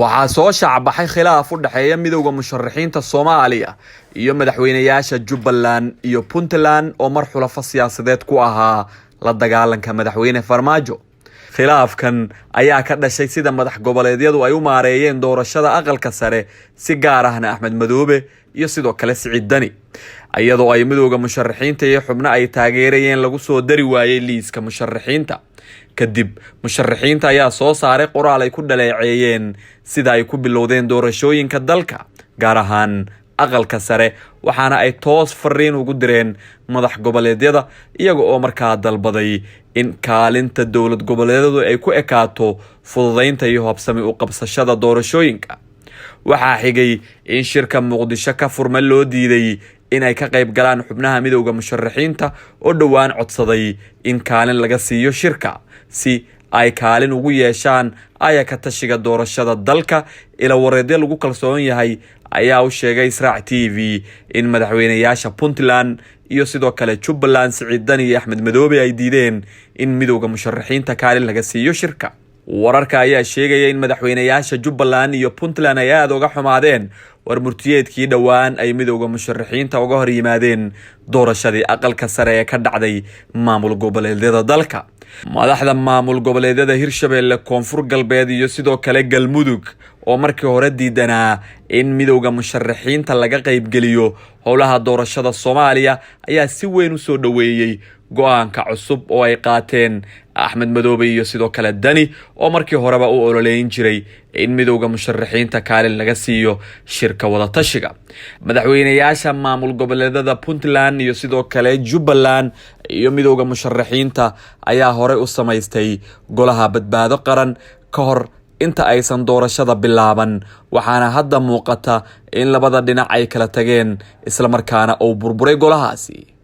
waxaa soo shacbaxay khilaaf u dhaxeeya midowga musharaxiinta Soomaaliya iyo madaxweynayaasha Jubbaland iyo Puntland oo mar xulafo siyaasadeed ku ahaa la dagaalanka madaxweyne Farmaajo. khilaafkan ayaa ka dhashay sida madax goboleedyadu ay u maareeyeen doorashada aqalka sare si gaar ahna Axmed Madoobe iyo sidoo kale Siciid Dani, iyadoo ay midowga musharaxiinta iyo xubno ay taageerayeen lagu soo dari waayay liiska musharaxiinta. kadib musharaxiinta ayaa soo saaray qoraal ay ku dhaleeceeyeen sida ay ku bilowdeen doorashooyinka dalka gaar ahaan aqalka sare, waxaana ay toos fariin ugu direen madax goboleedyada iyaga oo markaa dalbaday in kaalinta dowlad goboleedyadu ay ku ekaato fududeynta iyo habsami u qabsashada doorashooyinka. waxaa xigay in shirka Muqdisho ka furma loo diiday in ay ka qayb galaan xubnaha midowga musharaxiinta oo dhawaan codsaday in kaalin laga siiyo shirka si ay kaalin ugu yeeshaan ka tashiga doorashada dalka. ila wareedyo lagu kalsoon yahay ayaa u sheegay Israac TV in madaxweynayaasha Puntland iyo sidoo kale Jubbaland Siciid Dani iyo Axmed Madoobe ay diideen in midowga musharaxiinta kaalin laga siiyo shirka. wararka ayaa sheegaya in madaxweynayaasha Jubbaland iyo Puntland ay aad uga xumaadeen warmurtiyeedkii dhawaan ay midowga musharaxiinta uga hor yimaadeen doorashadii aqalka sare ee ka dhacday maamul goboleedyada dalka. madaxda maamul goboleedyada Hirshabelle, Koonfur Galbeed iyo sidoo kale Galmudug oo markii hore diidanaa in midowga musharaxiinta laga qayb geliyo howlaha doorashada Soomaaliya ayaa si weyn u soo dhaweeyay go'aanka cusub oo ay qaateen Axmed Madoobe iyo sidoo kale Dani oo markii horeba u ololeyn jiray in midowga musharaxiinta kaalin laga siiyo shirka wada tashiga. madaxweynayaasha maamul goboleedyada Puntland iyo sidoo kale Jubbaland iyo midowga musharaxiinta ayaa hore u samaystay golaha badbaado qaran ka hor inta aysan doorashada bilaaban, waxaana hadda muuqata in labada dhinac ay kala tageen isla markaana uu burburay golahaasi.